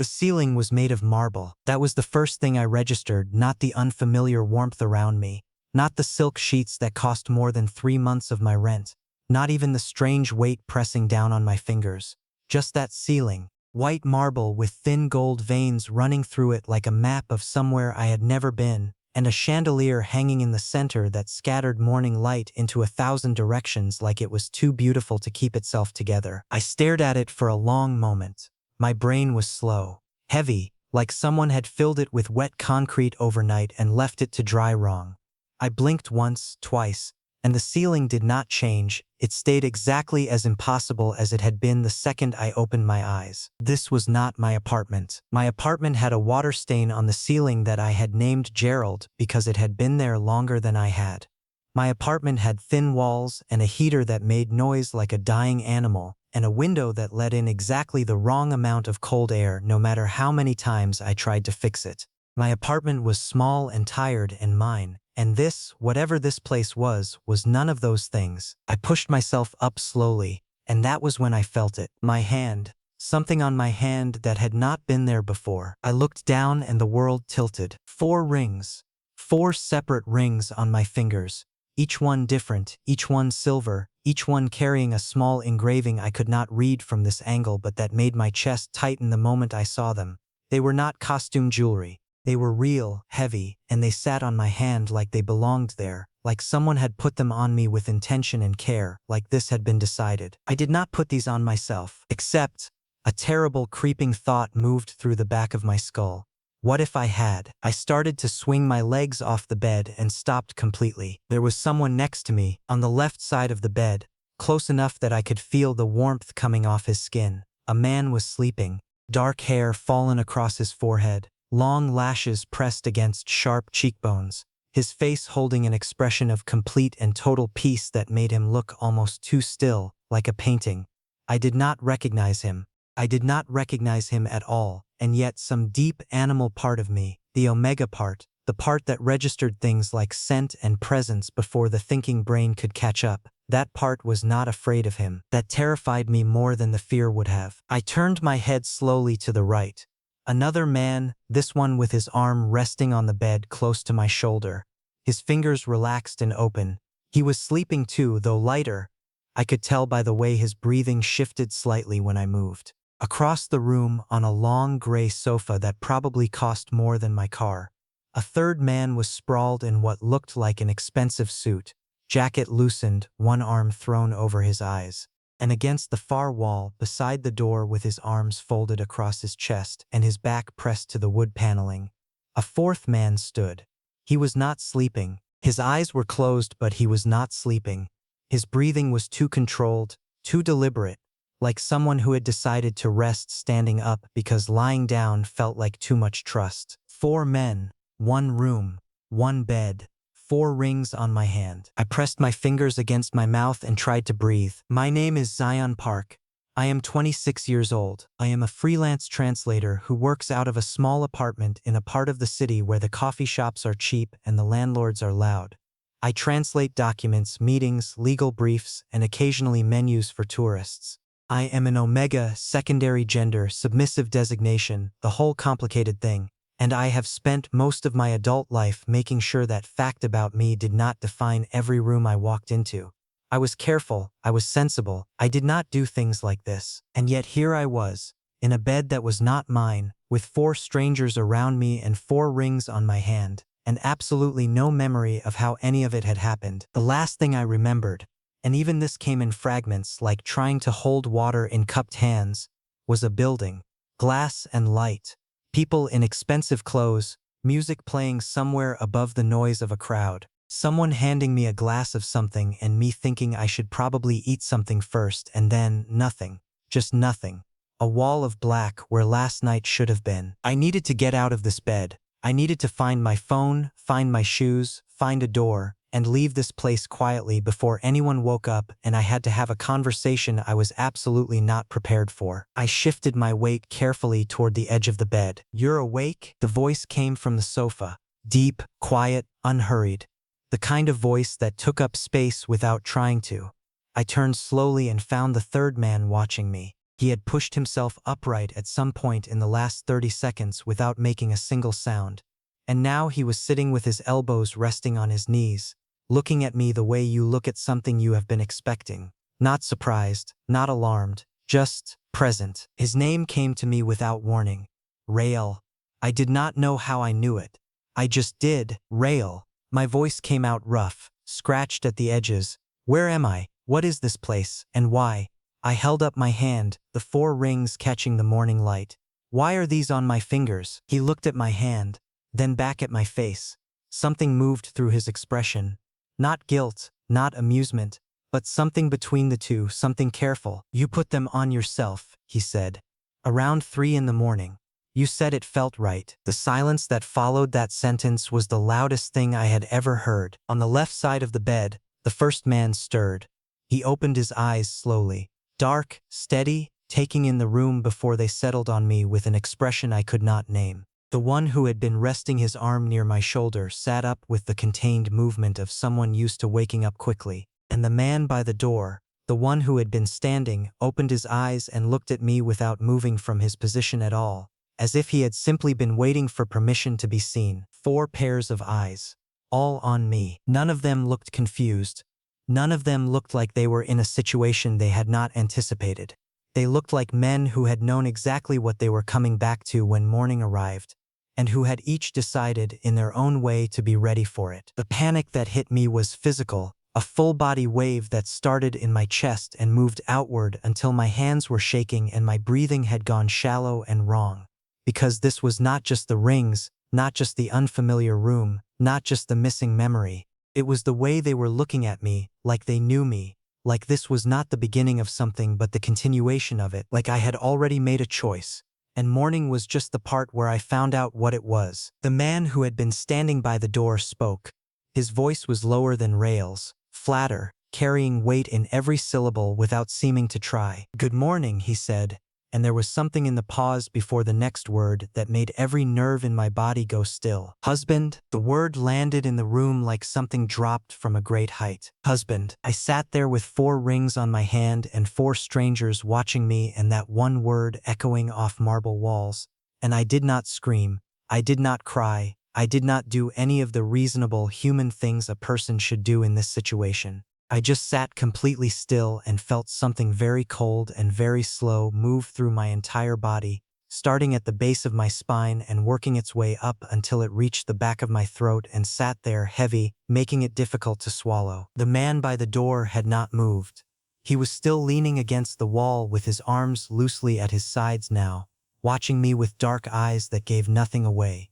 The ceiling was made of marble. That was the first thing I registered, not the unfamiliar warmth around me, not the silk sheets that cost more than 3 months of my rent, not even the strange weight pressing down on my fingers. Just that ceiling, white marble with thin gold veins running through it like a map of somewhere I had never been, and a chandelier hanging in the center that scattered morning light into 1,000 directions like it was too beautiful to keep itself together. I stared at it for a long moment. My brain was slow, heavy, like someone had filled it with wet concrete overnight and left it to dry wrong. I blinked once, twice, and the ceiling did not change. It stayed exactly as impossible as it had been the second I opened my eyes. This was not my apartment. My apartment had a water stain on the ceiling that I had named Gerald because it had been there longer than I had. My apartment had thin walls and a heater that made noise like a dying animal, and a window that let in exactly the wrong amount of cold air no matter how many times I tried to fix it. My apartment was small and tired and mine, and this, whatever this place was none of those things. I pushed myself up slowly, and that was when I felt it. My hand. Something on my hand that had not been there before. I looked down and the world tilted. 4 rings. 4 separate rings on my fingers. Each one different, each one silver, each one carrying a small engraving I could not read from this angle but that made my chest tighten the moment I saw them. They were not costume jewelry. They were real, heavy, and they sat on my hand like they belonged there, like someone had put them on me with intention and care, like this had been decided. I did not put these on myself, except a terrible creeping thought moved through the back of my skull. What if I had? I started to swing my legs off the bed and stopped completely. There was someone next to me, on the left side of the bed, close enough that I could feel the warmth coming off his skin. A man was sleeping, dark hair fallen across his forehead, long lashes pressed against sharp cheekbones, his face holding an expression of complete and total peace that made him look almost too still, like a painting. I did not recognize him. I did not recognize him at all, and yet some deep animal part of me, the omega part, the part that registered things like scent and presence before the thinking brain could catch up, that part was not afraid of him. That terrified me more than the fear would have. I turned my head slowly to the right. Another man, this one with his arm resting on the bed close to my shoulder, his fingers relaxed and open. He was sleeping too, though lighter. I could tell by the way his breathing shifted slightly when I moved. Across the room, on a long gray sofa that probably cost more than my car, a third man was sprawled in what looked like an expensive suit, jacket loosened, one arm thrown over his eyes, and against the far wall, beside the door with his arms folded across his chest and his back pressed to the wood paneling, a fourth man stood. He was not sleeping. His eyes were closed, but he was not sleeping. His breathing was too controlled, too deliberate, like someone who had decided to rest standing up because lying down felt like too much trust. 4 men, 1 room, 1 bed, 4 rings on my hand. I pressed my fingers against my mouth and tried to breathe. My name is Zion Park. I am 26 years old. I am a freelance translator who works out of a small apartment in a part of the city where the coffee shops are cheap and the landlords are loud. I translate documents, meetings, legal briefs, and occasionally menus for tourists. I am an omega, secondary gender, submissive designation, the whole complicated thing, and I have spent most of my adult life making sure that fact about me did not define every room I walked into. I was careful, I was sensible, I did not do things like this. And yet here I was, in a bed that was not mine, with 4 strangers around me and 4 rings on my hand, and absolutely no memory of how any of it had happened. The last thing I remembered, and even this came in fragments like trying to hold water in cupped hands, was a building, glass and light, people in expensive clothes, music playing somewhere above the noise of a crowd, someone handing me a glass of something and me thinking I should probably eat something first, and then nothing, just nothing. A wall of black where last night should have been. I needed to get out of this bed. I needed to find my phone, find my shoes, find a door, and leave this place quietly before anyone woke up, and I had to have a conversation I was absolutely not prepared for. I shifted my weight carefully toward the edge of the bed. "You're awake?" The voice came from the sofa. Deep, quiet, unhurried. The kind of voice that took up space without trying to. I turned slowly and found the third man watching me. He had pushed himself upright at some point in the last 30 seconds without making a single sound. And now he was sitting with his elbows resting on his knees, looking at me the way you look at something you have been expecting. Not surprised, not alarmed, just present. His name came to me without warning. Rael. I did not know how I knew it. I just did. Rael. My voice came out rough, scratched at the edges. Where am I? What is this place? And why? I held up my hand, the 4 rings catching the morning light. Why are these on my fingers? He looked at my hand, then back at my face. Something moved through his expression. Not guilt, not amusement, but something between the two, something careful. You put them on yourself, he said. Around 3 in the morning. You said it felt right. The silence that followed that sentence was the loudest thing I had ever heard. On the left side of the bed, the first man stirred. He opened his eyes slowly. Dark, steady, taking in the room before they settled on me with an expression I could not name. The one who had been resting his arm near my shoulder sat up with the contained movement of someone used to waking up quickly. And the man by the door, the one who had been standing, opened his eyes and looked at me without moving from his position at all, as if he had simply been waiting for permission to be seen. 4 pairs of eyes, all on me. None of them looked confused. None of them looked like they were in a situation they had not anticipated. They looked like men who had known exactly what they were coming back to when morning arrived, and who had each decided in their own way to be ready for it. The panic that hit me was physical, a full-body wave that started in my chest and moved outward until my hands were shaking and my breathing had gone shallow and wrong. Because this was not just the rings, not just the unfamiliar room, not just the missing memory. It was the way they were looking at me, like they knew me, like this was not the beginning of something but the continuation of it, like I had already made a choice, and morning was just the part where I found out what it was. The man who had been standing by the door spoke. His voice was lower than Rael's, flatter, carrying weight in every syllable without seeming to try. Good morning, he said, and there was something in the pause before the next word that made every nerve in my body go still. Husband. The word landed in the room like something dropped from a great height. Husband. I sat there with 4 rings on my hand and 4 strangers watching me and that one word echoing off marble walls. And I did not scream. I did not cry. I did not do any of the reasonable human things a person should do in this situation. I just sat completely still and felt something very cold and very slow move through my entire body, starting at the base of my spine and working its way up until it reached the back of my throat and sat there heavy, making it difficult to swallow. The man by the door had not moved. He was still leaning against the wall with his arms loosely at his sides now, watching me with dark eyes that gave nothing away.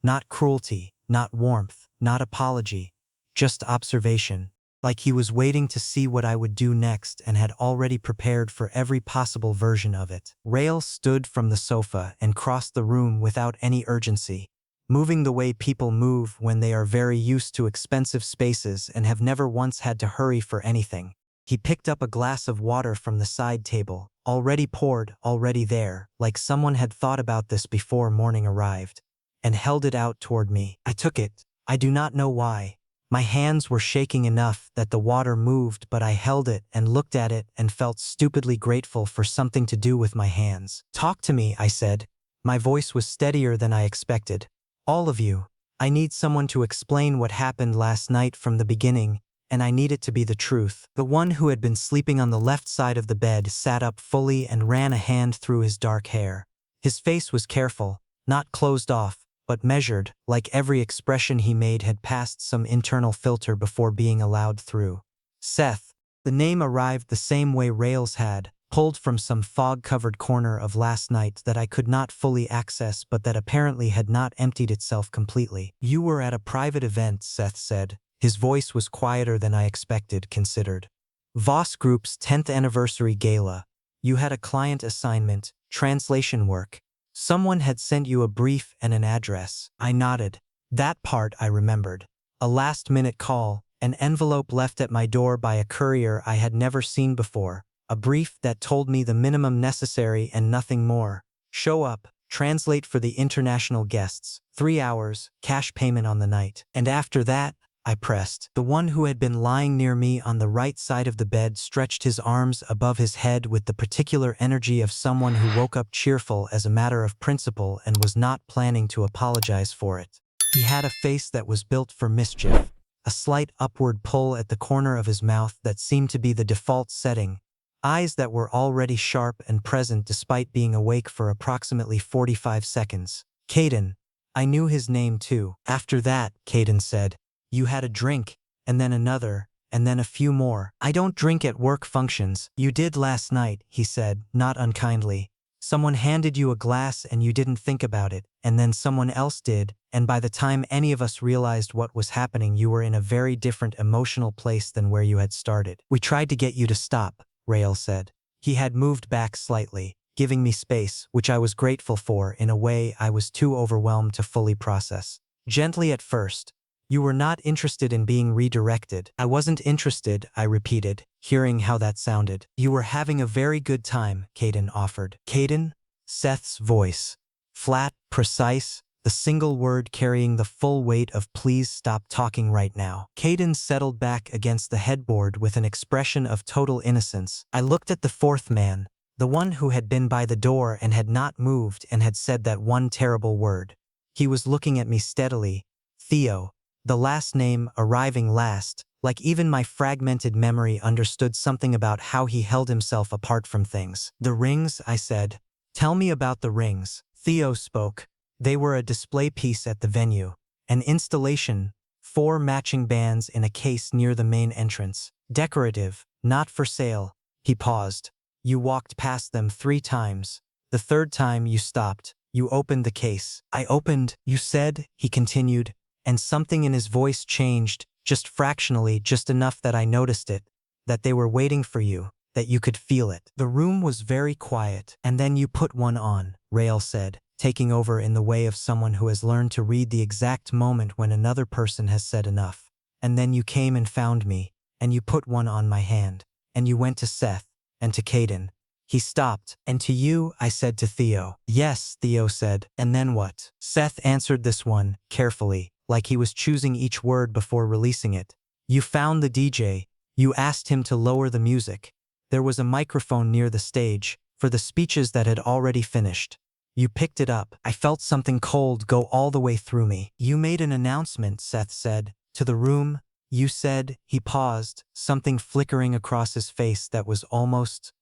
Not cruelty, not warmth, not apology, just observation. Like he was waiting to see what I would do next and had already prepared for every possible version of it. Rael stood from the sofa and crossed the room without any urgency, moving the way people move when they are very used to expensive spaces and have never once had to hurry for anything. He picked up a glass of water from the side table, already poured, already there, like someone had thought about this before morning arrived, and held it out toward me. I took it. I do not know why. My hands were shaking enough that the water moved, but I held it and looked at it and felt stupidly grateful for something to do with my hands. Talk to me, I said. My voice was steadier than I expected. All of you. I need someone to explain what happened last night from the beginning, and I need it to be the truth. The one who had been sleeping on the left side of the bed sat up fully and ran a hand through his dark hair. His face was careful, not closed off, but measured, like every expression he made had passed some internal filter before being allowed through. Seth. The name arrived the same way Rael's had, pulled from some fog-covered corner of last night that I could not fully access but that apparently had not emptied itself completely. You were at a private event, Seth said. His voice was quieter than I expected, considered. Voss Group's 10th anniversary gala. You had a client assignment, translation work. Someone had sent you a brief and an address. I nodded. That part I remembered. A last-minute call, an envelope left at my door by a courier I had never seen before, a brief that told me the minimum necessary and nothing more. Show up, translate for the international guests, 3 hours, cash payment on the night. And after that, I pressed. The one who had been lying near me on the right side of the bed stretched his arms above his head with the particular energy of someone who woke up cheerful as a matter of principle and was not planning to apologize for it. He had a face that was built for mischief, a slight upward pull at the corner of his mouth that seemed to be the default setting, eyes that were already sharp and present despite being awake for approximately 45 seconds. Kaden. I knew his name too. After that, Kaden said, you had a drink, and then another, and then a few more. I don't drink at work functions. You did last night, he said, not unkindly. Someone handed you a glass and you didn't think about it, and then someone else did, and by the time any of us realized what was happening, you were in a very different emotional place than where you had started. We tried to get you to stop, Rael said. He had moved back slightly, giving me space, which I was grateful for in a way I was too overwhelmed to fully process. Gently at first. You were not interested in being redirected. I wasn't interested, I repeated, hearing how that sounded. You were having a very good time, Kaden offered. Kaden? Seth's voice. Flat, precise, the single word carrying the full weight of please stop talking right now. Kaden settled back against the headboard with an expression of total innocence. I looked at the fourth man, the one who had been by the door and had not moved and had said that one terrible word. He was looking at me steadily. Theo. The last name arriving last, like even my fragmented memory understood something about how he held himself apart from things. The rings, I said. Tell me about the rings. Theo spoke. They were a display piece at the venue. An installation, 4 matching bands in a case near the main entrance. Decorative, not for sale. He paused. You walked past them 3 times. The 3rd time you stopped. You opened the case. I opened, you said, he continued. And something in his voice changed, just fractionally, just enough that I noticed it, that they were waiting for you, that you could feel it. The room was very quiet. And then you put one on, Rael said, taking over in the way of someone who has learned to read the exact moment when another person has said enough. And then you came and found me, and you put one on my hand, and you went to Seth, and to Kaden. He stopped. And to you, I said to Theo. Yes, Theo said. And then what? Seth answered this one, carefully, like he was choosing each word before releasing it. You found the DJ. You asked him to lower the music. There was a microphone near the stage, for the speeches that had already finished. You picked it up. I felt something cold go all the way through me. You made an announcement, Seth said, to the room. You said, he paused, something flickering across his face that was almost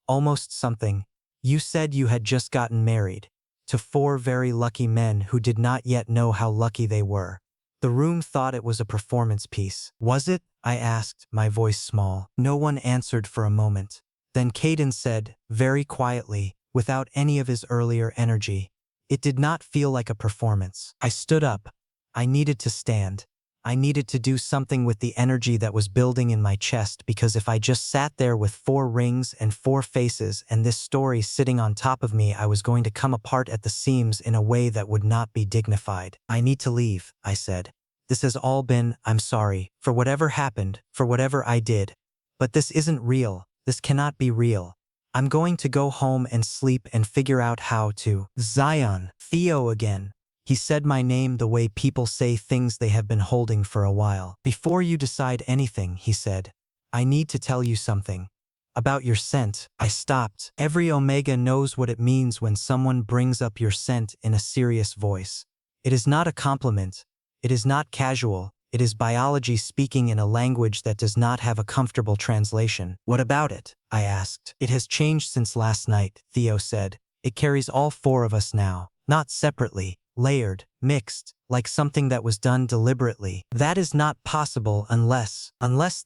something. You said you had just gotten married. To 4 very lucky men who did not yet know how lucky they were. The room thought it was a performance piece. Was it? I asked, my voice small. No one answered for a moment. Then Kaden said, very quietly, without any of his earlier energy. It did not feel like a performance. I stood up. I needed to stand. I needed to do something with the energy that was building in my chest, because if I just sat there with 4 rings and 4 faces and this story sitting on top of me, I was going to come apart at the seams in a way that would not be dignified. I need to leave, I said. This has all been, I'm sorry, for whatever happened, for whatever I did. But this isn't real. This cannot be real. I'm going to go home and sleep and figure out how to. Zion. Theo again. He said my name the way people say things they have been holding for a while. Before you decide anything, he said, I need to tell you something. About your scent. I stopped. Every Omega knows what it means when someone brings up your scent in a serious voice. It is not a compliment. It is not casual. It is biology speaking in a language that does not have a comfortable translation. What about it? I asked. It has changed since last night, Theo said. It carries all 4 of us now. Not separately. Layered, mixed, like something that was done deliberately. That is not possible unless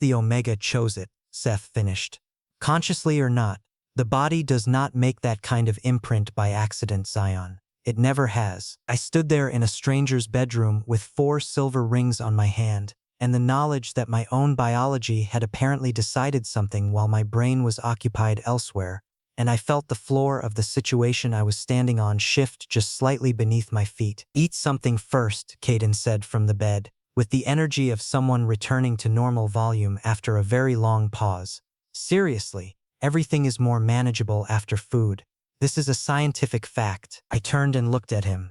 the Omega chose it, Seth finished. Consciously or not, the body does not make that kind of imprint by accident, Zion. It never has. I stood there in a stranger's bedroom with 4 silver rings on my hand, and the knowledge that my own biology had apparently decided something while my brain was occupied elsewhere, and I felt the floor of the situation I was standing on shift just slightly beneath my feet. Eat something first, Kaden said from the bed, with the energy of someone returning to normal volume after a very long pause. Seriously, everything is more manageable after food. This is a scientific fact. I turned and looked at him.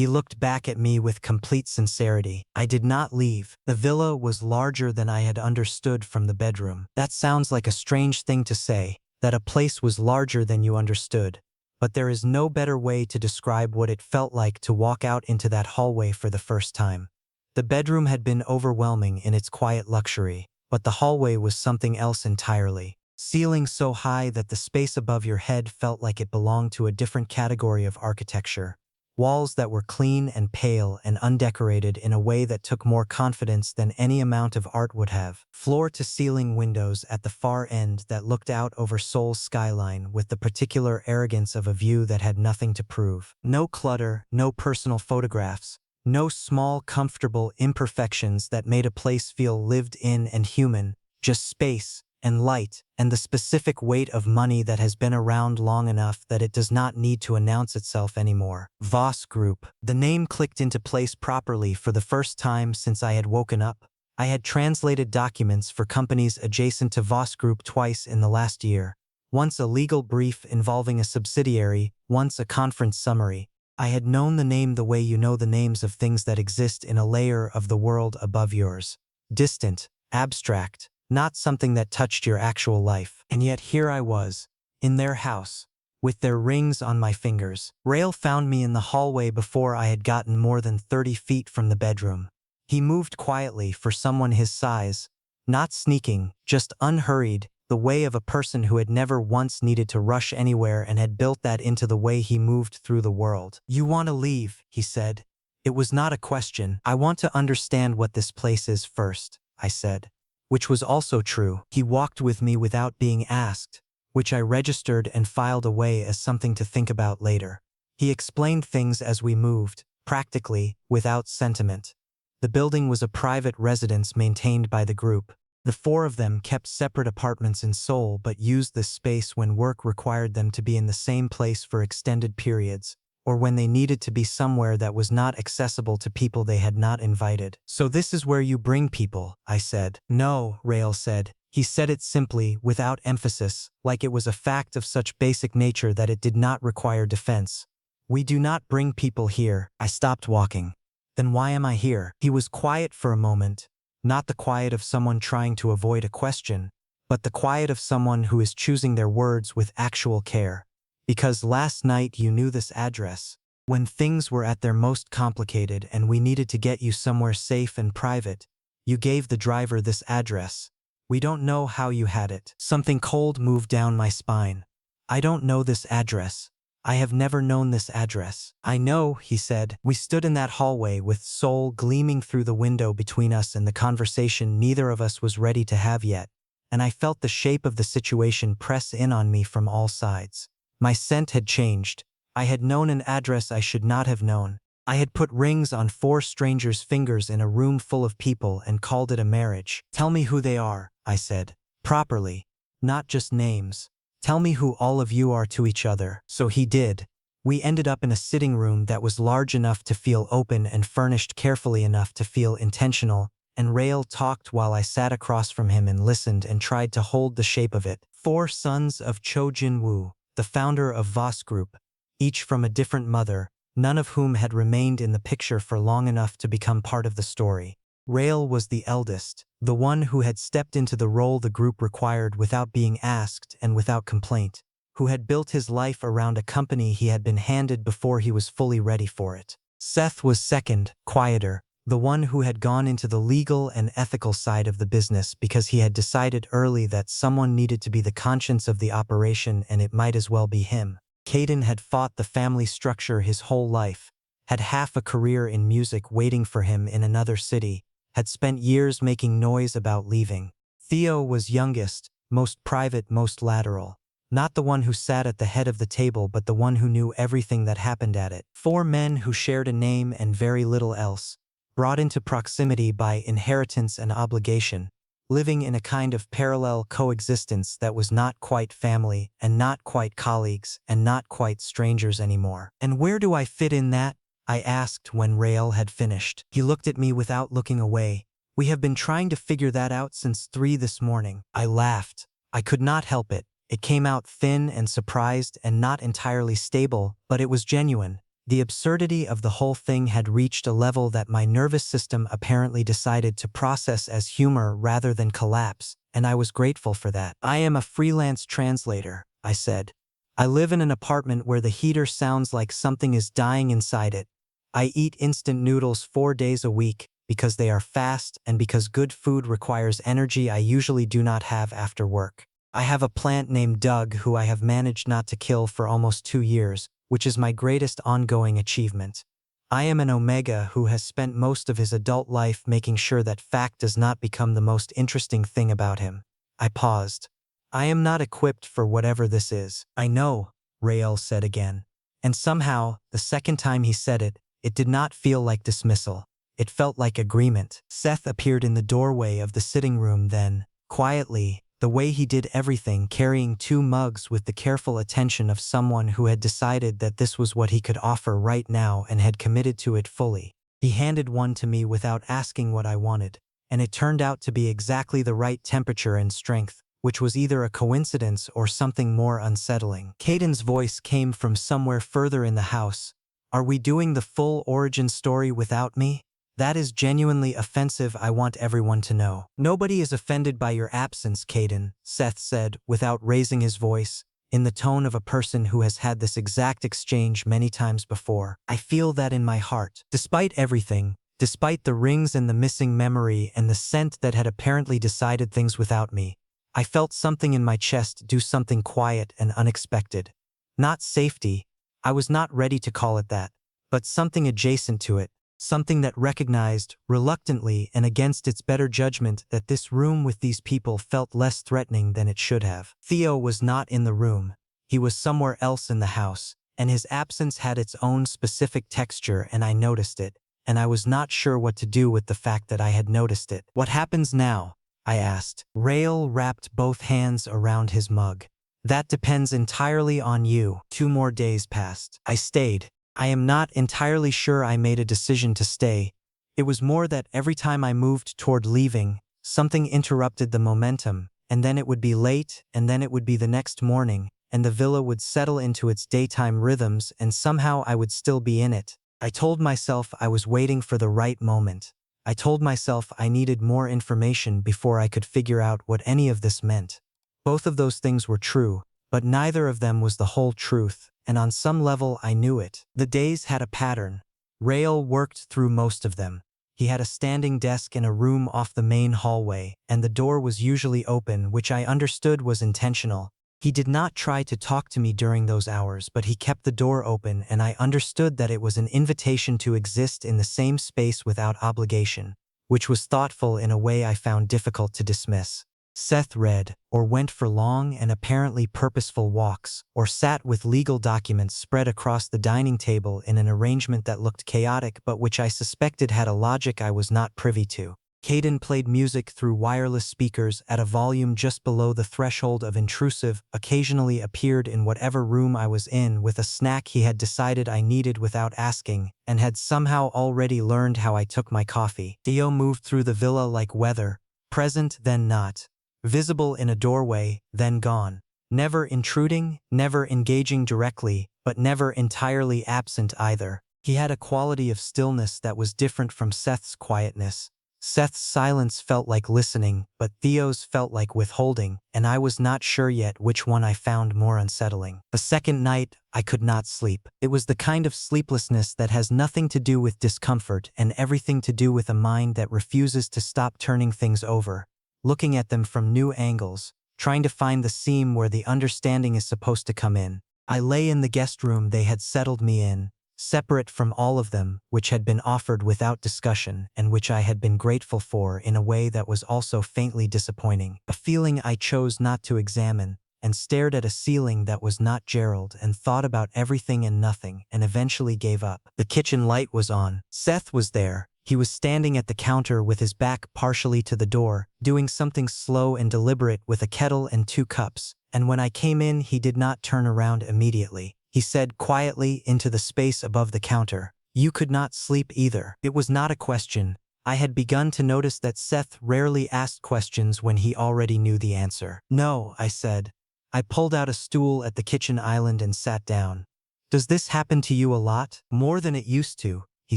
He looked back at me with complete sincerity. I did not leave. The villa was larger than I had understood from the bedroom. That sounds like a strange thing to say, that a place was larger than you understood. But there is no better way to describe what it felt like to walk out into that hallway for the first time. The bedroom had been overwhelming in its quiet luxury, but the hallway was something else entirely. Ceiling so high that the space above your head felt like it belonged to a different category of architecture. Walls that were clean and pale and undecorated in a way that took more confidence than any amount of art would have. Floor-to-ceiling windows at the far end that looked out over Seoul's skyline with the particular arrogance of a view that had nothing to prove. No clutter, no personal photographs, no small, comfortable imperfections that made a place feel lived in and human, just space and light, and the specific weight of money that has been around long enough that it does not need to announce itself anymore. Voss Group. The name clicked into place properly for the first time since I had woken up. I had translated documents for companies adjacent to Voss Group twice in the last year. Once a legal brief involving a subsidiary, once a conference summary. I had known the name the way you know the names of things that exist in a layer of the world above yours. Distant, abstract, not something that touched your actual life. And yet here I was, in their house, with their rings on my fingers. Rail found me in the hallway before I had gotten more than 30 feet from the bedroom. He moved quietly for someone his size, not sneaking, just unhurried, the way of a person who had never once needed to rush anywhere and had built that into the way he moved through the world. "You want to leave," he said. It was not a question. "I want to understand what this place is first," I said. Which was also true. He walked with me without being asked, which I registered and filed away as something to think about later. He explained things as we moved, practically, without sentiment. The building was a private residence maintained by the group. The four of them kept separate apartments in Seoul but used this space when work required them to be in the same place for extended periods, or when they needed to be somewhere that was not accessible to people they had not invited. "So this is where you bring people," I said. "No," Rael said. He said it simply, without emphasis, like it was a fact of such basic nature that it did not require defense. "We do not bring people here." I stopped walking. "Then why am I here?" He was quiet for a moment, not the quiet of someone trying to avoid a question, but the quiet of someone who is choosing their words with actual care. "Because last night you knew this address. When things were at their most complicated and we needed to get you somewhere safe and private, you gave the driver this address. We don't know how you had it." Something cold moved down my spine. "I don't know this address. I have never known this address." "I know," he said. We stood in that hallway with Seoul gleaming through the window between us and the conversation neither of us was ready to have yet, and I felt the shape of the situation press in on me from all sides. My scent had changed. I had known an address I should not have known. I had put rings on 4 strangers' fingers in a room full of people and called it a marriage. "Tell me who they are," I said. "Properly. Not just names. Tell me who all of you are to each other." So he did. We ended up in a sitting room that was large enough to feel open and furnished carefully enough to feel intentional, and Rael talked while I sat across from him and listened and tried to hold the shape of it. 4 sons of Cho Jin-woo, the founder of Voss Group, each from a different mother, none of whom had remained in the picture for long enough to become part of the story. Rael was the eldest, the one who had stepped into the role the group required without being asked and without complaint, who had built his life around a company he had been handed before he was fully ready for it. Seth was second, quieter, the one who had gone into the legal and ethical side of the business because he had decided early that someone needed to be the conscience of the operation and it might as well be him. Kaden had fought the family structure his whole life, had half a career in music waiting for him in another city, had spent years making noise about leaving. Theo was youngest, most private, most lateral. Not the one who sat at the head of the table but the one who knew everything that happened at it. 4 men who shared a name and very little else, brought into proximity by inheritance and obligation, living in a kind of parallel coexistence that was not quite family and not quite colleagues and not quite strangers anymore. "And where do I fit in that?" I asked when Rael had finished. He looked at me without looking away. "We have been trying to figure that out since 3 this morning." I laughed. I could not help it. It came out thin and surprised and not entirely stable, but it was genuine. The absurdity of the whole thing had reached a level that my nervous system apparently decided to process as humor rather than collapse, and I was grateful for that. "I am a freelance translator," I said. "I live in an apartment where the heater sounds like something is dying inside it. I eat instant noodles 4 days a week because they are fast and because good food requires energy I usually do not have after work. I have a plant named Doug who I have managed not to kill for almost 2 years, which is my greatest ongoing achievement. I am an Omega who has spent most of his adult life making sure that fact does not become the most interesting thing about him." I paused. "I am not equipped for whatever this is." "I know," Rael said again. And somehow, the second time he said it, it did not feel like dismissal. It felt like agreement. Seth appeared in the doorway of the sitting room then, quietly, the way he did everything, carrying 2 mugs with the careful attention of someone who had decided that this was what he could offer right now and had committed to it fully. He handed one to me without asking what I wanted, and it turned out to be exactly the right temperature and strength, which was either a coincidence or something more unsettling. Kaden's voice came from somewhere further in the house. "Are we doing the full origin story without me? That is genuinely offensive, I want everyone to know." "Nobody is offended by your absence, Kaden," Seth said, without raising his voice, in the tone of a person who has had this exact exchange many times before. "I feel that in my heart. Despite everything, despite the rings and the missing memory and the scent that had apparently decided things without me, I felt something in my chest do something quiet and unexpected. Not safety, I was not ready to call it that, but something adjacent to it. Something that recognized, reluctantly and against its better judgment, that this room with these people felt less threatening than it should have." Theo was not in the room. He was somewhere else in the house, and his absence had its own specific texture, and I noticed it, and I was not sure what to do with the fact that I had noticed it. "What happens now?" I asked. Rael wrapped both hands around his mug. "That depends entirely on you." 2 more days passed. I stayed. I am not entirely sure I made a decision to stay. It was more that every time I moved toward leaving, something interrupted the momentum, and then it would be late, and then it would be the next morning, and the villa would settle into its daytime rhythms, and somehow I would still be in it. I told myself I was waiting for the right moment. I told myself I needed more information before I could figure out what any of this meant. Both of those things were true, but neither of them was the whole truth, and on some level I knew it. The days had a pattern. Rael worked through most of them. He had a standing desk in a room off the main hallway, and the door was usually open, which I understood was intentional. He did not try to talk to me during those hours, but he kept the door open, and I understood that it was an invitation to exist in the same space without obligation, which was thoughtful in a way I found difficult to dismiss. Seth read, or went for long and apparently purposeful walks, or sat with legal documents spread across the dining table in an arrangement that looked chaotic but which I suspected had a logic I was not privy to. Kaden played music through wireless speakers at a volume just below the threshold of intrusive, occasionally appeared in whatever room I was in with a snack he had decided I needed without asking, and had somehow already learned how I took my coffee. Theo moved through the villa like weather, present then not. Visible in a doorway, then gone. Never intruding, never engaging directly, but never entirely absent either. He had a quality of stillness that was different from Seth's quietness. Seth's silence felt like listening, but Theo's felt like withholding, and I was not sure yet which one I found more unsettling. The second night, I could not sleep. It was the kind of sleeplessness that has nothing to do with discomfort and everything to do with a mind that refuses to stop turning things over, looking at them from new angles, trying to find the seam where the understanding is supposed to come in. I lay in the guest room they had settled me in, separate from all of them, which had been offered without discussion and which I had been grateful for in a way that was also faintly disappointing. A feeling I chose not to examine, and stared at a ceiling that was not Gerald and thought about everything and nothing and eventually gave up. The kitchen light was on. Seth was there. He was standing at the counter with his back partially to the door, doing something slow and deliberate with a kettle and 2 cups, and when I came in he did not turn around immediately. He said quietly into the space above the counter, "You could not sleep either." It was not a question. I had begun to notice that Seth rarely asked questions when he already knew the answer. "No," I said. I pulled out a stool at the kitchen island and sat down. Does this happen to you a lot? More than it used to, he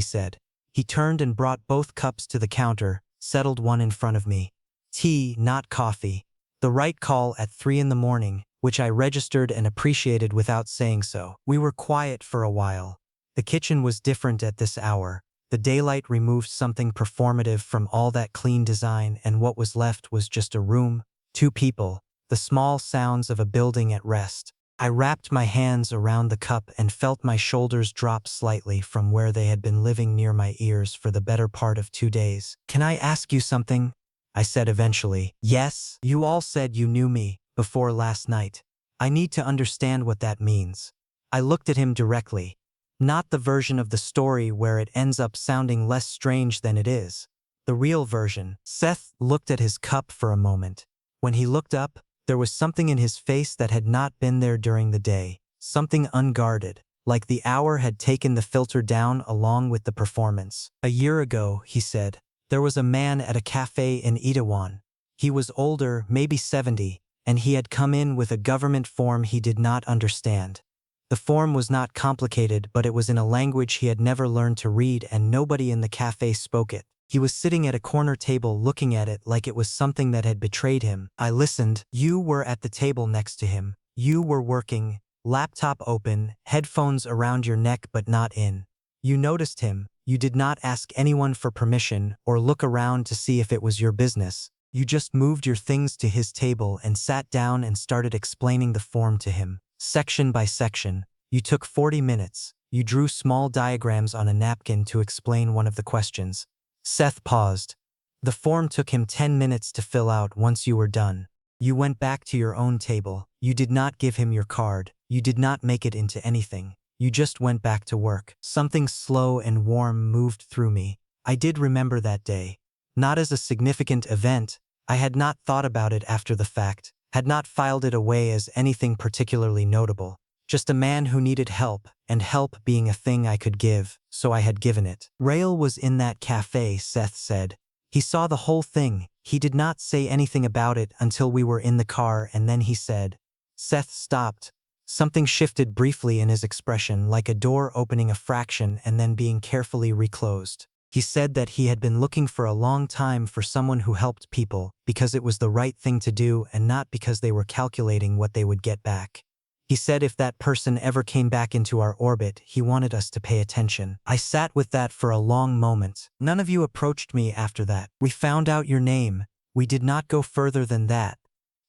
said. He turned and brought both cups to the counter, settled one in front of me. Tea, not coffee. The right call at 3 in the morning, which I registered and appreciated without saying so. We were quiet for a while. The kitchen was different at this hour. The daylight removed something performative from all that clean design, and what was left was just a room, 2 people, the small sounds of a building at rest. I wrapped my hands around the cup and felt my shoulders drop slightly from where they had been living near my ears for the better part of 2 days. Can I ask you something? I said eventually. Yes, you all said you knew me before last night. I need to understand what that means. I looked at him directly. Not the version of the story where it ends up sounding less strange than it is. The real version. Seth looked at his cup for a moment. When he looked up, there was something in his face that had not been there during the day, something unguarded, like the hour had taken the filter down along with the performance. A year ago, he said, there was a man at a cafe in Itaewon. He was older, maybe 70, and he had come in with a government form he did not understand. The form was not complicated, but it was in a language he had never learned to read, and nobody in the cafe spoke it. He was sitting at a corner table looking at it like it was something that had betrayed him. I listened. You were at the table next to him. You were working, laptop open, headphones around your neck but not in. You noticed him. You did not ask anyone for permission or look around to see if it was your business. You just moved your things to his table and sat down and started explaining the form to him. Section by section. You took 40 minutes. You drew small diagrams on a napkin to explain one of the questions. Seth paused. The form took him 10 minutes to fill out once you were done. You went back to your own table. You did not give him your card. You did not make it into anything. You just went back to work. Something slow and warm moved through me. I did remember that day. Not as a significant event. I had not thought about it after the fact, had not filed it away as anything particularly notable. Just a man who needed help, and help being a thing I could give, so I had given it. Rael was in that cafe, Seth said. He saw the whole thing. He did not say anything about it until we were in the car, and then he said. Seth stopped. Something shifted briefly in his expression, like a door opening a fraction and then being carefully reclosed. He said that he had been looking for a long time for someone who helped people, because it was the right thing to do and not because they were calculating what they would get back. He said if that person ever came back into our orbit, he wanted us to pay attention. I sat with that for a long moment. None of you approached me after that. We found out your name. We did not go further than that.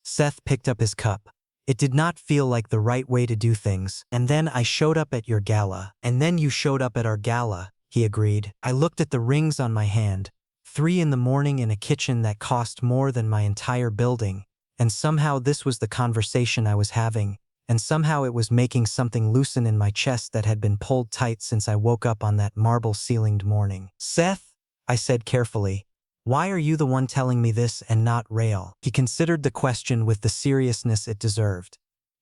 Seth picked up his cup. It did not feel like the right way to do things. And then I showed up at your gala. And then you showed up at our gala, he agreed. I looked at the rings on my hand. 3 in the morning in a kitchen that cost more than my entire building. And somehow this was the conversation I was having. And somehow it was making something loosen in my chest that had been pulled tight since I woke up on that marble-ceilinged morning. Seth, I said carefully, why are you the one telling me this and not Rael? He considered the question with the seriousness it deserved.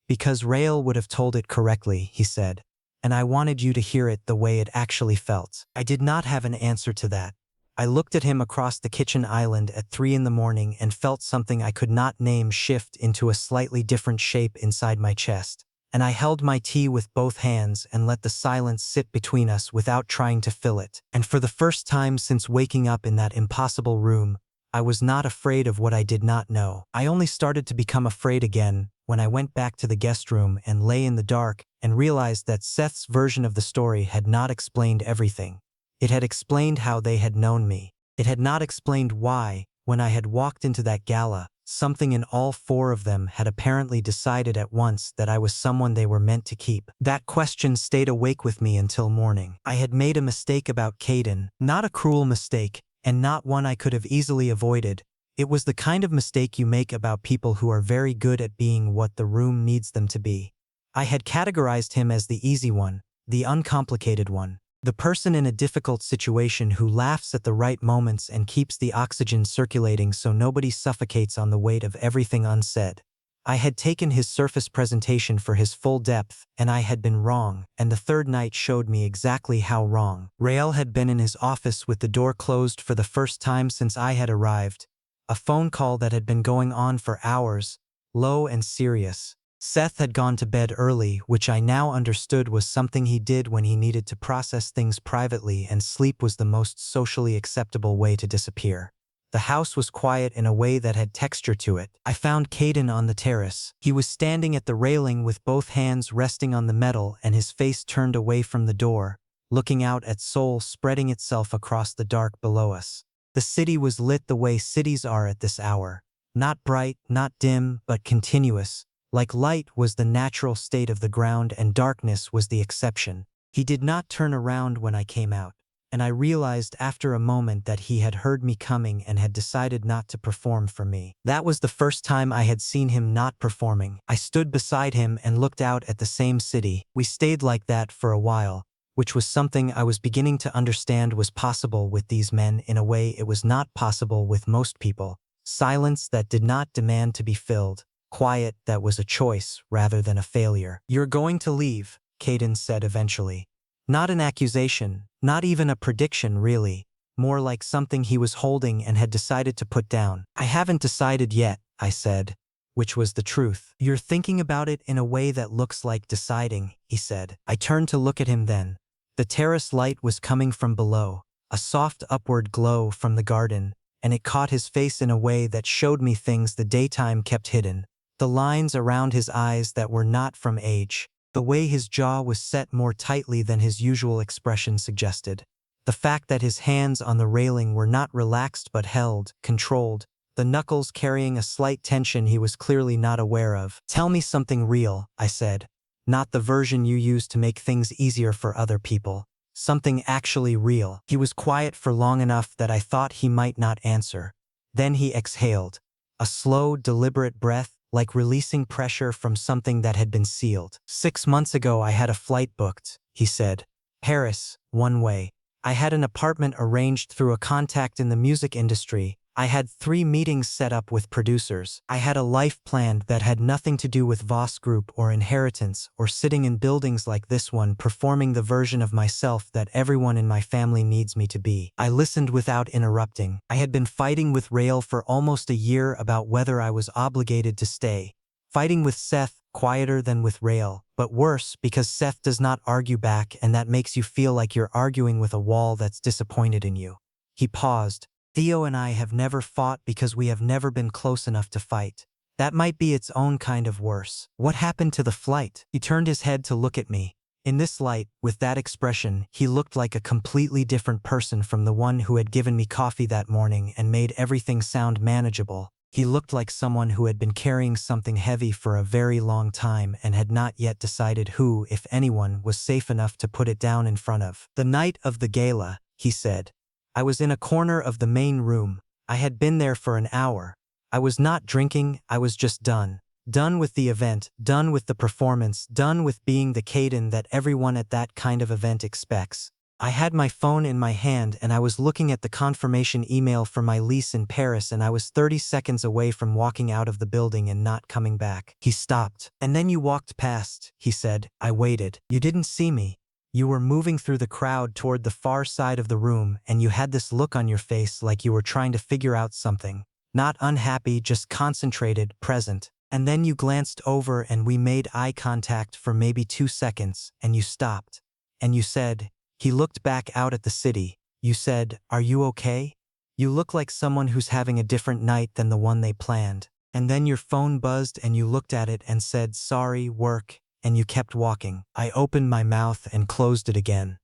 Because Rael would have told it correctly, he said, and I wanted you to hear it the way it actually felt. I did not have an answer to that. I looked at him across the kitchen island at 3 in the morning and felt something I could not name shift into a slightly different shape inside my chest. And I held my tea with both hands and let the silence sit between us without trying to fill it. And for the first time since waking up in that impossible room, I was not afraid of what I did not know. I only started to become afraid again when I went back to the guest room and lay in the dark and realized that Seth's version of the story had not explained everything. It had explained how they had known me. It had not explained why, when I had walked into that gala, something in all 4 of them had apparently decided at once that I was someone they were meant to keep. That question stayed awake with me until morning. I had made a mistake about Kaden, not a cruel mistake, and not one I could have easily avoided. It was the kind of mistake you make about people who are very good at being what the room needs them to be. I had categorized him as the easy one, the uncomplicated one. The person in a difficult situation who laughs at the right moments and keeps the oxygen circulating so nobody suffocates on the weight of everything unsaid. I had taken his surface presentation for his full depth, and I had been wrong, and the 3rd night showed me exactly how wrong. Rael had been in his office with the door closed for the first time since I had arrived. A phone call that had been going on for hours, low and serious. Seth had gone to bed early, which I now understood was something he did when he needed to process things privately, and sleep was the most socially acceptable way to disappear. The house was quiet in a way that had texture to it. I found Kaden on the terrace. He was standing at the railing with both hands resting on the metal and his face turned away from the door, looking out at Seoul spreading itself across the dark below us. The city was lit the way cities are at this hour. Not bright, not dim, but continuous. Like light was the natural state of the ground and darkness was the exception. He did not turn around when I came out, and I realized after a moment that he had heard me coming and had decided not to perform for me. That was the first time I had seen him not performing. I stood beside him and looked out at the same city. We stayed like that for a while, which was something I was beginning to understand was possible with these men in a way it was not possible with most people. Silence that did not demand to be filled. Quiet that was a choice rather than a failure. "You're going to leave," Kaden said eventually. Not an accusation, not even a prediction really, more like something he was holding and had decided to put down. "I haven't decided yet," I said, which was the truth. "You're thinking about it in a way that looks like deciding," he said. I turned to look at him then. The terrace light was coming from below, a soft upward glow from the garden, and it caught his face in a way that showed me things the daytime kept hidden. The lines around his eyes that were not from age. The way his jaw was set more tightly than his usual expression suggested. The fact that his hands on the railing were not relaxed but held, controlled. The knuckles carrying a slight tension he was clearly not aware of. "Tell me something real," I said. "Not the version you use to make things easier for other people. Something actually real." He was quiet for long enough that I thought he might not answer. Then he exhaled. A slow, deliberate breath, like releasing pressure from something that had been sealed. "6 months ago I had a flight booked," he said. "Paris, one way. I had an apartment arranged through a contact in the music industry. I had 3 meetings set up with producers. I had a life planned that had nothing to do with Voss Group or inheritance or sitting in buildings like this one performing the version of myself that everyone in my family needs me to be." I listened without interrupting. I had been fighting with Rael for almost a year about whether I was obligated to stay. Fighting with Seth, quieter than with Rael, but worse because Seth does not argue back and that makes you feel like you're arguing with a wall that's disappointed in you. He paused. "Theo and I have never fought because we have never been close enough to fight. That might be its own kind of worse. What happened to the flight?" He turned his head to look at me. In this light, with that expression, he looked like a completely different person from the one who had given me coffee that morning and made everything sound manageable. He looked like someone who had been carrying something heavy for a very long time and had not yet decided who, if anyone, was safe enough to put it down in front of. "The night of the gala," he said. "I was in a corner of the main room. I had been there for an hour. I was not drinking, I was just done. Done with the event, done with the performance, done with being the Kaden that everyone at that kind of event expects. I had my phone in my hand and I was looking at the confirmation email for my lease in Paris and I was 30 seconds away from walking out of the building and not coming back." He stopped. "And then you walked past," he said. "I waited. You didn't see me. You were moving through the crowd toward the far side of the room and you had this look on your face like you were trying to figure out something. Not unhappy, just concentrated, present. And then you glanced over and we made eye contact for maybe 2 seconds and you stopped. And you said," he looked back out at the city, "you said, 'Are you okay? You look like someone who's having a different night than the one they planned.' And then your phone buzzed and you looked at it and said, 'Sorry, work,' and you kept walking." I opened my mouth and closed it again.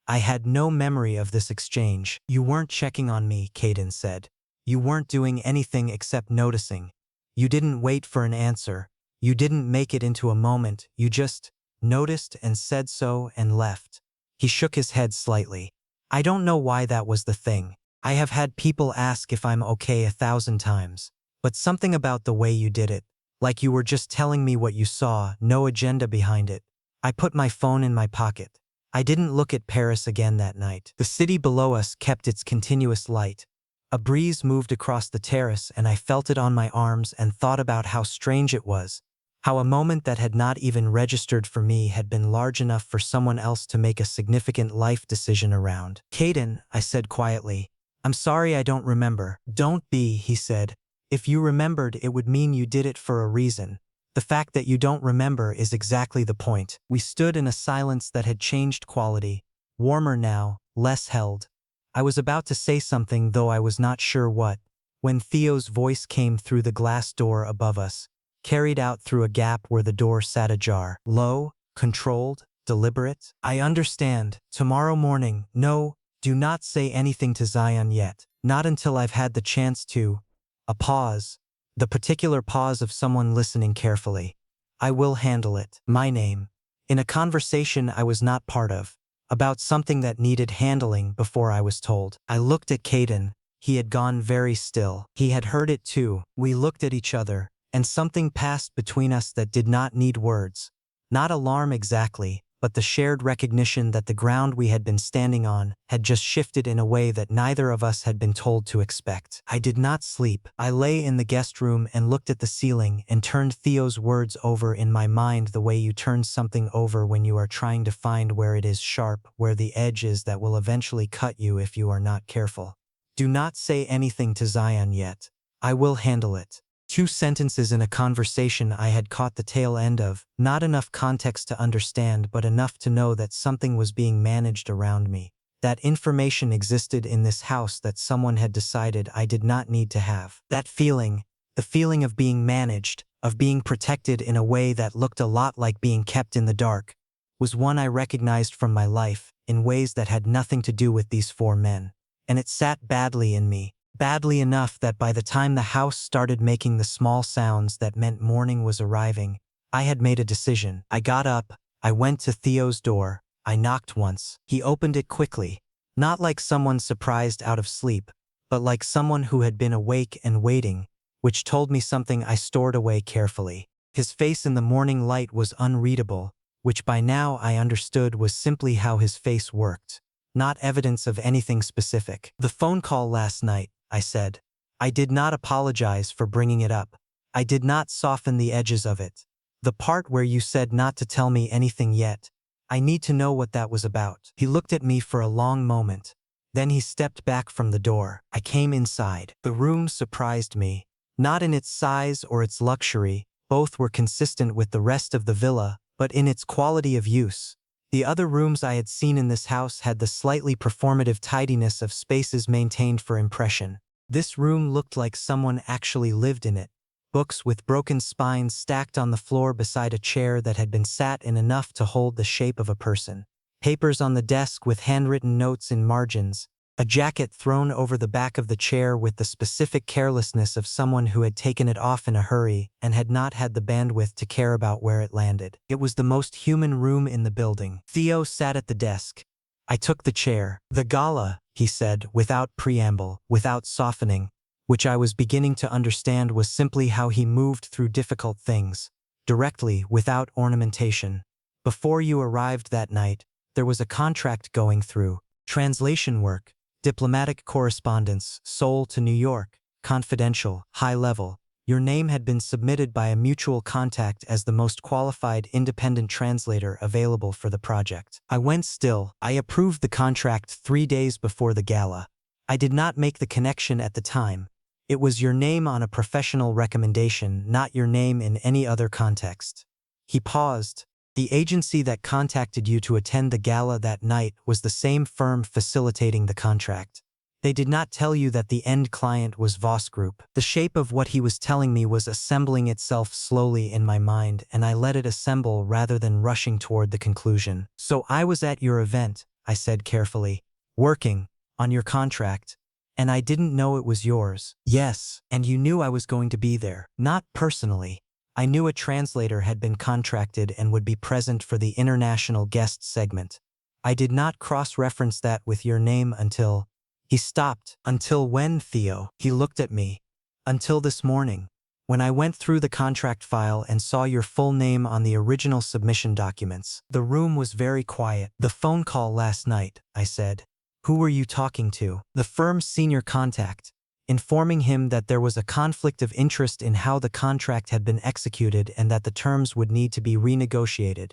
I had no memory of this exchange. "You weren't checking on me," Kaden said. "You weren't doing anything except noticing. You didn't wait for an answer. You didn't make it into a moment. You just noticed and said so and left." He shook his head slightly. "I don't know why that was the thing. I have had people ask if I'm okay 1,000 times. But something about the way you did it. Like you were just telling me what you saw, no agenda behind it." I put my phone in my pocket. I didn't look at Paris again that night. The city below us kept its continuous light. A breeze moved across the terrace and I felt it on my arms and thought about how strange it was. How a moment that had not even registered for me had been large enough for someone else to make a significant life decision around. "Kaden," I said quietly, "I'm sorry I don't remember." "Don't be," he said. "If you remembered, it would mean you did it for a reason. The fact that you don't remember is exactly the point. We stood in a silence that had changed quality, warmer now, less held. I was about to say something, though I was not sure what, when Theo's voice came through the glass door above us, carried out through a gap where the door sat ajar. Low, controlled, deliberate. I understand. Tomorrow morning. No, do not say anything to Zion yet. Not until I've had the chance to. A pause. The particular pause of someone listening carefully. I will handle it. My name. In a conversation I was not part of. About something that needed handling before I was told. I looked at Kaden. He had gone very still. He had heard it too. We looked at each other, and something passed between us that did not need words. Not alarm exactly, but the shared recognition that the ground we had been standing on had just shifted in a way that neither of us had been told to expect. I did not sleep. I lay in the guest room and looked at the ceiling and turned Theo's words over in my mind the way you turn something over when you are trying to find where it is sharp, where the edge is that will eventually cut you if you are not careful. Do not say anything to Zion yet. I will handle it. 2 sentences in a conversation I had caught the tail end of, not enough context to understand but enough to know that something was being managed around me. That information existed in this house that someone had decided I did not need to have. That feeling, the feeling of being managed, of being protected in a way that looked a lot like being kept in the dark, was one I recognized from my life, in ways that had nothing to do with these 4 men. And it sat badly in me. Badly enough that by the time the house started making the small sounds that meant morning was arriving, I had made a decision. I got up, I went to Theo's door, I knocked once. He opened it quickly, not like someone surprised out of sleep, but like someone who had been awake and waiting, which told me something I stored away carefully. His face in the morning light was unreadable, which by now I understood was simply how his face worked, not evidence of anything specific. The phone call last night, I said. I did not apologize for bringing it up. I did not soften the edges of it. The part where you said not to tell me anything yet. I need to know what that was about. He looked at me for a long moment. Then he stepped back from the door. I came inside. The room surprised me. Not in its size or its luxury, both were consistent with the rest of the villa, but in its quality of use. The other rooms I had seen in this house had the slightly performative tidiness of spaces maintained for impression. This room looked like someone actually lived in it. Books with broken spines stacked on the floor beside a chair that had been sat in enough to hold the shape of a person. Papers on the desk with handwritten notes in margins. A jacket thrown over the back of the chair with the specific carelessness of someone who had taken it off in a hurry and had not had the bandwidth to care about where it landed. It was the most human room in the building. Theo sat at the desk. I took the chair. The gala, he said, without preamble, without softening, which I was beginning to understand was simply how he moved through difficult things, directly, without ornamentation. Before you arrived that night, there was a contract going through, translation work, diplomatic correspondence, Seoul to New York, confidential, high level. Your name had been submitted by a mutual contact as the most qualified independent translator available for the project. I went still. I approved the contract 3 days before the gala. I did not make the connection at the time. It was your name on a professional recommendation, not your name in any other context. He paused. The agency that contacted you to attend the gala that night was the same firm facilitating the contract. They did not tell you that the end client was Voss Group. The shape of what he was telling me was assembling itself slowly in my mind, and I let it assemble rather than rushing toward the conclusion. So I was at your event, I said carefully, working on your contract, and I didn't know it was yours. Yes, and you knew I was going to be there. Not personally. I knew a translator had been contracted and would be present for the international guest segment. I did not cross-reference that with your name until... He stopped. Until when, Theo? He looked at me. Until this morning, when I went through the contract file and saw your full name on the original submission documents. The room was very quiet. The phone call last night, I said. Who were you talking to? The firm's senior contact, informing him that there was a conflict of interest in how the contract had been executed and that the terms would need to be renegotiated,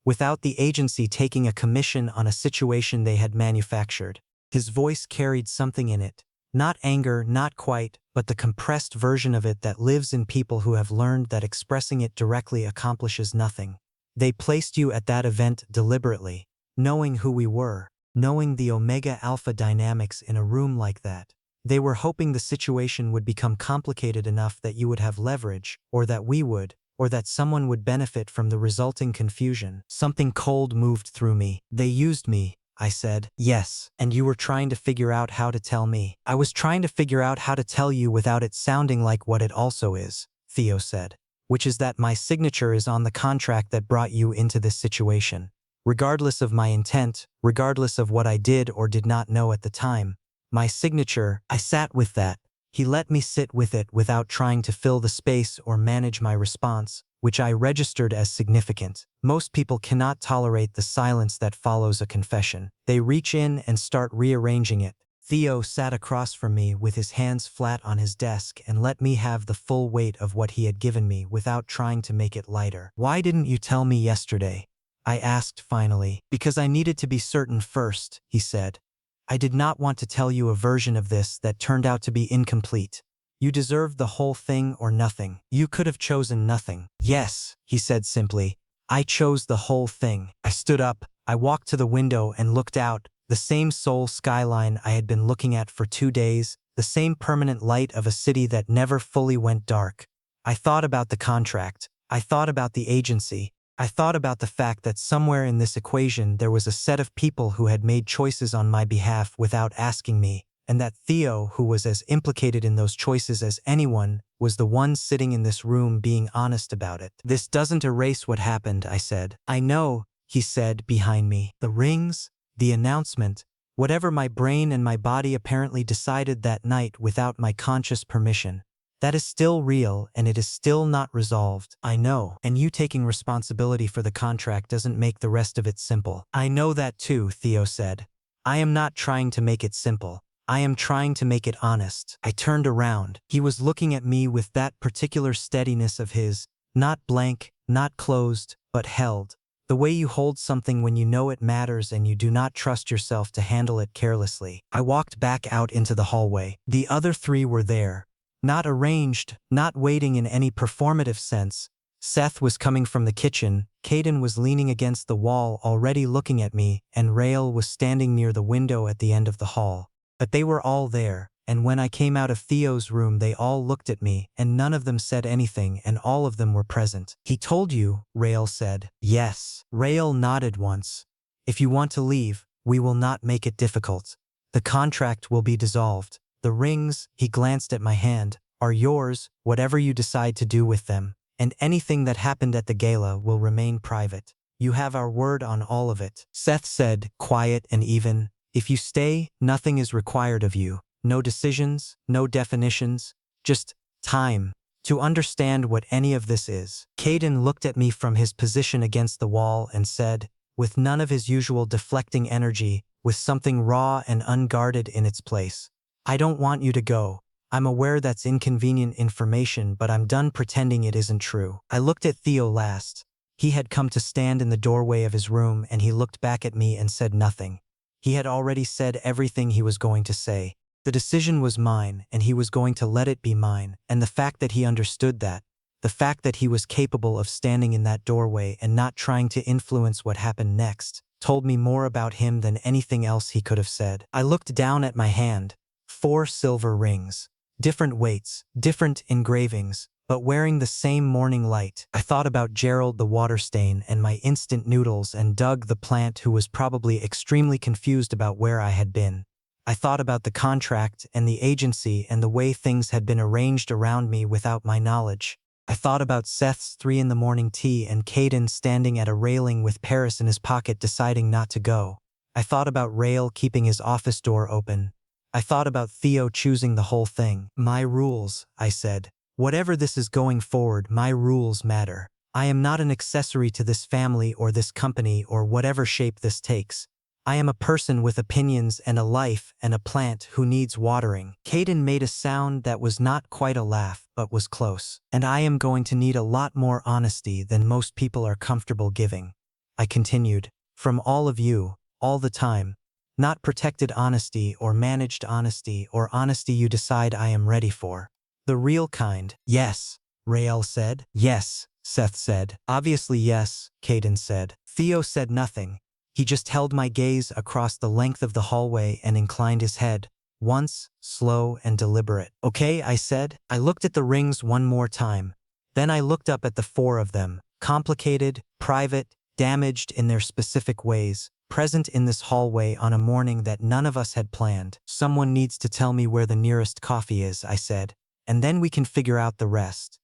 without the agency taking a commission on a situation they had manufactured. His voice carried something in it, Not anger, not quite, but the compressed version of it that lives in people who have learned that expressing it directly accomplishes nothing. They placed you at that event deliberately, knowing who we were, knowing the omega alpha dynamics in a room like that. They were hoping the situation would become complicated enough that you would have leverage, or that we would, or that someone would benefit from the resulting confusion. Something cold moved through me. They used me, I said. Yes, and you were trying to figure out how to tell me. I was trying to figure out how to tell you without it sounding like what it also is, Theo said, which is that my signature is on the contract that brought you into this situation. Regardless of my intent, regardless of what I did or did not know at the time, my signature, I sat with that. He let me sit with it without trying to fill the space or manage my response, which I registered as significant. Most people cannot tolerate the silence that follows a confession. They reach in and start rearranging it. Theo sat across from me with his hands flat on his desk and let me have the full weight of what he had given me without trying to make it lighter. Why didn't you tell me yesterday? I asked finally. Because I needed to be certain first, he said. I did not want to tell you a version of this that turned out to be incomplete. You deserved the whole thing or nothing. You could have chosen nothing. Yes, he said simply. I chose the whole thing. I stood up. I walked to the window and looked out, the same Seoul skyline I had been looking at for 2 days, the same permanent light of a city that never fully went dark. I thought about the contract. I thought about the agency. I thought about the fact that somewhere in this equation there was a set of people who had made choices on my behalf without asking me, and that Theo, who was as implicated in those choices as anyone, was the one sitting in this room being honest about it. This doesn't erase what happened, I said. I know, he said behind me. The rings, the announcement, whatever my brain and my body apparently decided that night without my conscious permission. That is still real, and it is still not resolved. I know, and you taking responsibility for the contract doesn't make the rest of it simple. I know that too, Theo said. I am not trying to make it simple. I am trying to make it honest. I turned around. He was looking at me with that particular steadiness of his, not blank, not closed, but held. The way you hold something when you know it matters and you do not trust yourself to handle it carelessly. I walked back out into the hallway. The other 3 were there. Not arranged, not waiting in any performative sense. Seth was coming from the kitchen, Kaden was leaning against the wall already looking at me, and Rael was standing near the window at the end of the hall. But they were all there, and when I came out of Theo's room they all looked at me, and none of them said anything, and all of them were present. He told you, Rael said. Yes. Rael nodded once. If you want to leave, we will not make it difficult. The contract will be dissolved. The rings, he glanced at my hand, are yours, whatever you decide to do with them, and anything that happened at the gala will remain private. You have our word on all of it. Seth said, quiet and even, if you stay, nothing is required of you. No decisions, no definitions, just time to understand what any of this is. Kaden looked at me from his position against the wall and said, with none of his usual deflecting energy, with something raw and unguarded in its place. I don't want you to go. I'm aware that's inconvenient information, but I'm done pretending it isn't true. I looked at Theo last. He had come to stand in the doorway of his room and he looked back at me and said nothing. He had already said everything he was going to say. The decision was mine and he was going to let it be mine, and the fact that he understood that, the fact that he was capable of standing in that doorway and not trying to influence what happened next, told me more about him than anything else he could have said. I looked down at my hand. 4 silver rings. Different weights, different engravings, but wearing the same morning light. I thought about Gerald the water stain and my instant noodles and Doug the plant who was probably extremely confused about where I had been. I thought about the contract and the agency and the way things had been arranged around me without my knowledge. I thought about Seth's 3 in the morning tea and Kaden standing at a railing with Paris in his pocket deciding not to go. I thought about Rael keeping his office door open. I thought about Theo choosing the whole thing. My rules, I said. Whatever this is going forward, my rules matter. I am not an accessory to this family or this company or whatever shape this takes. I am a person with opinions and a life and a plant who needs watering. Kaden made a sound that was not quite a laugh, but was close. And I am going to need a lot more honesty than most people are comfortable giving. I continued. From all of you, all the time. Not protected honesty or managed honesty or honesty you decide I am ready for. The real kind. Yes, Rael said. Yes, Seth said. Obviously yes, Kaden said. Theo said nothing. He just held my gaze across the length of the hallway and inclined his head, once, slow and deliberate. Okay, I said. I looked at the rings one more time. Then I looked up at the four of them, complicated, private, damaged in their specific ways, present in this hallway on a morning that none of us had planned. Someone needs to tell me where the nearest coffee is, I said, and then we can figure out the rest.